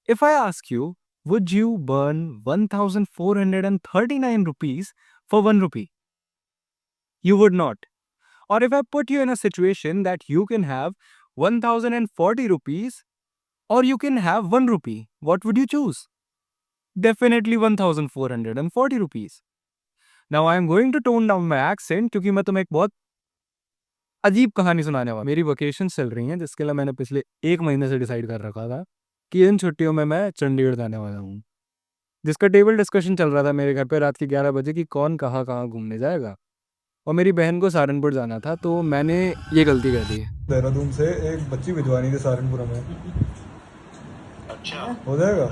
If I ask you, would you burn 1439 rupees for 1 rupee? You would not. Or if I put you in a situation that you can have 1040 rupees or you can have 1 rupee, what would you choose? Definitely 1440 rupees. Now I am going to tone down my accent क्योंकि मैं तुम्हें एक बहुत अजीब कहानी सुनाने वाला। मेरी वकेशंस चल रही हैं जिसके लिए मैंने पिछले 1 महीने से डिसाइड कर रखा था कि इन छुट्टियों में मैं चंडीगढ़ जाने वाला हूँ। जिसका टेबल डिस्कशन चल रहा था मेरे घर पे रात के 11 बजे कि कौन कहाँ-कहाँ घूमने जाएगा। और मेरी बहन को सहारनपुर जाना था तो मैंने ये गलती कर दी। देहरादून से एक बच्ची भिजवानी थी सहारनपुर में। अच्छा, हो जाएगा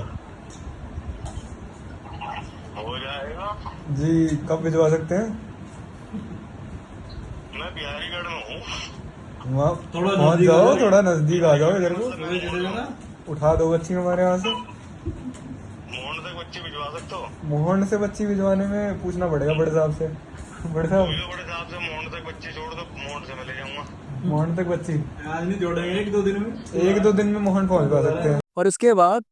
हो जाएगा। जी। कब भिजवा सकते हैं? मैं बिहारीगढ़ में हूँ। वहाँ थोड़ा पहुँच नजदीक आ जाओ, जाओ। थोड़ा नज़दीक आ जाओ इधर को। सुबह चले जाना। उठा दो बच्ची हमारे यहाँ से। मोहन तक बच्चे भिजवा सकते हो? मोहन से बच्ची भिजवाने में पूछना पड़ेगा बड़े साहब से। बड़े साहब, बोलो बड़े साहब से मोहन तक बच्चे जोड़ दो, मोहन से मैं ले जाऊंगा। मोहन तक बच्ची आज नहीं जोड़ेंगे, 1-2 दिन में। 1-2 दिन में मोहन पहुँचवा सकते हैं। और इसके बाद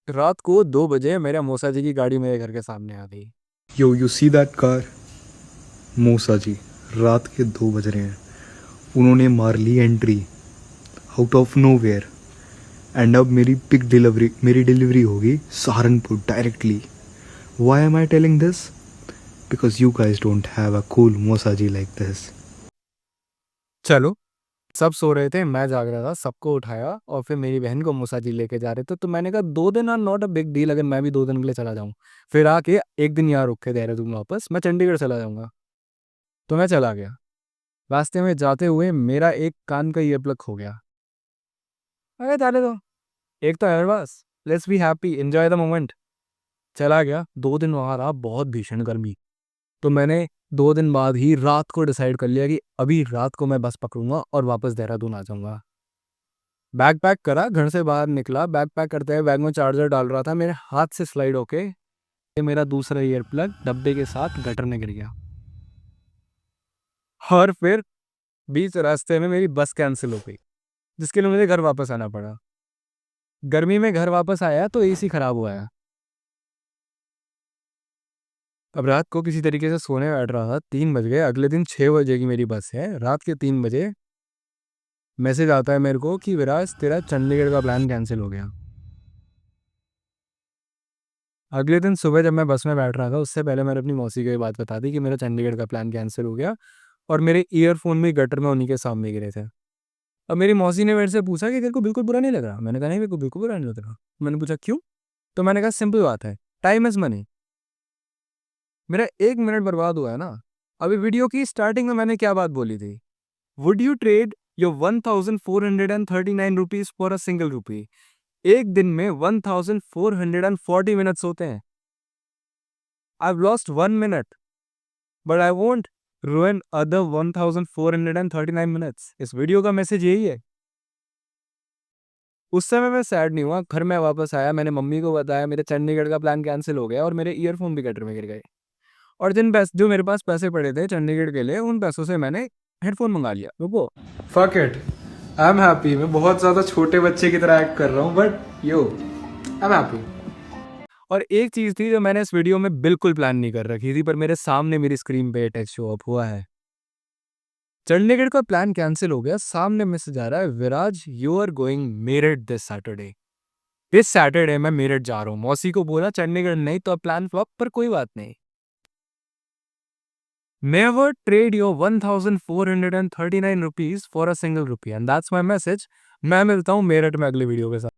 रात को 2 बजे मेरे मौसा जी की गाड़ी मेरे घर के सामने आ गई। Yo you see that car? Moosa ji रात के 2 बज रहे हैं, उन्होंने मार ली entry out of nowhere. And अब मेरी डिलीवरी होगी Saharanpur directly. Why am I telling this? Because you guys don't have a cool Moosa ji like this. चलो, सब सो रहे थे, मैं जाग रहा था, सबको उठाया और फिर मेरी बहन को मूसा जी लेके जा रहे थे। तो मैंने कहा 2 दिन are not a big deal अगर मैं भी 2 दिन के लिए चला जाऊँ। फिर आके 1 दिन यहाँ रुक के देहरादून वापस मैं चंडीगढ़ चला जाऊँगा। तो मैं चला गया। रास्ते में जाते हुए मेरा एक कान का ईयर प्लग खो गया। अरे जाने दो, एक तो है मेरे पास, let's be happy, enjoy the moment. चला गया, 2 दिन वहाँ रहा, बहुत भीषण गर्मी। तो मैंने 2 दिन बाद ही रात को डिसाइड कर लिया कि अभी रात को मैं बस पकड़ूँगा और वापस देहरादून आ जाऊँगा। बैग पैक करा, घर से बाहर निकला, बैग पैक करते हुए बैग में चार्जर डाल रहा था, मेरे हाथ से स्लाइड होके ये मेरा दूसरा ईयर प्लग डब्बे के साथ गटर में गिर गया। और फिर बीच रास्ते में मेरी बस कैंसिल हो गई, जिसके लिए मुझे घर वापस आना पड़ा। गर्मी में घर वापस आया तो एसी खराब हुआ है। अब रात को किसी तरीके से सोने बैठ रहा था, 3 बज गए, अगले दिन 6 बजे की मेरी बस है। रात के 3 बजे मैसेज आता है मेरे को कि विराज तेरा चंडीगढ़ का प्लान कैंसिल हो गया। अगले दिन सुबह जब मैं बस में बैठ रहा था, उससे पहले मैंने अपनी मौसी को ये बात बता दी कि मेरा चंडीगढ़ का प्लान कैंसिल हो गया और मेरे ईयरफोन भी गटर में उन्हीं के सामने गिरे थे। अब मेरी मौसी ने मेरे से पूछा कि तेरे को बिल्कुल बुरा नहीं लग रहा? मैंने कहा नहीं, मेरे को बिल्कुल बुरा नहीं लग रहा। मैंने पूछा क्यों? तो मैंने कहा सिंपल बात है, टाइम इज मनी। मेरा 1 मिनट बर्बाद हुआ है ना। अभी वीडियो की स्टार्टिंग में मैंने क्या बात बोली थी? Would you trade your 1439 rupees for a single rupee? एक दिन में 1440 मिनट्स होते हैं। I've lost 1 minute, but I won't ruin other 1439 minutes. इस वीडियो का मैसेज यही है। उस समय मैं सैड नहीं हुआ, घर में वापस आया, मैंने मम्मी को बताया मेरे चंडीगढ़ का प्लान कैंसिल हो गया और मेरे ईयरफोन भी गटर में गिर गए। और जो मेरे पास पैसे पड़े थे चंडीगढ़ के लिए, उन पैसों से मैंने हेडफोन मंगा लिया। रुको, fuck it, I am happy. मैं बहुत ज़्यादा छोटे बच्चे की तरह एक्ट कर रहा हूँ, but yo I am happy. और एक चीज़ थी जो मैंने इस वीडियो में बिल्कुल प्लान नहीं कर रखी थी, पर मेरे सामने मेरी स्क्रीन पे टेक्स्ट शो अप हुआ है। चंडीगढ़ का प्लान कैंसिल हो गया, सामने मैसेज आ रहा है, Viraj you are going Meerut this Saturday. इस सैटरडे मैं मेरठ जा रहा हूँ। मौसी को बोला चंडीगढ़ नहीं तो प्लान फ्लॉप, पर कोई बात नहीं। Never trade your 1439 rupees for a single rupee, and that's my message. मैं मिलता हूँ मेरठ में अगले वीडियो के साथ।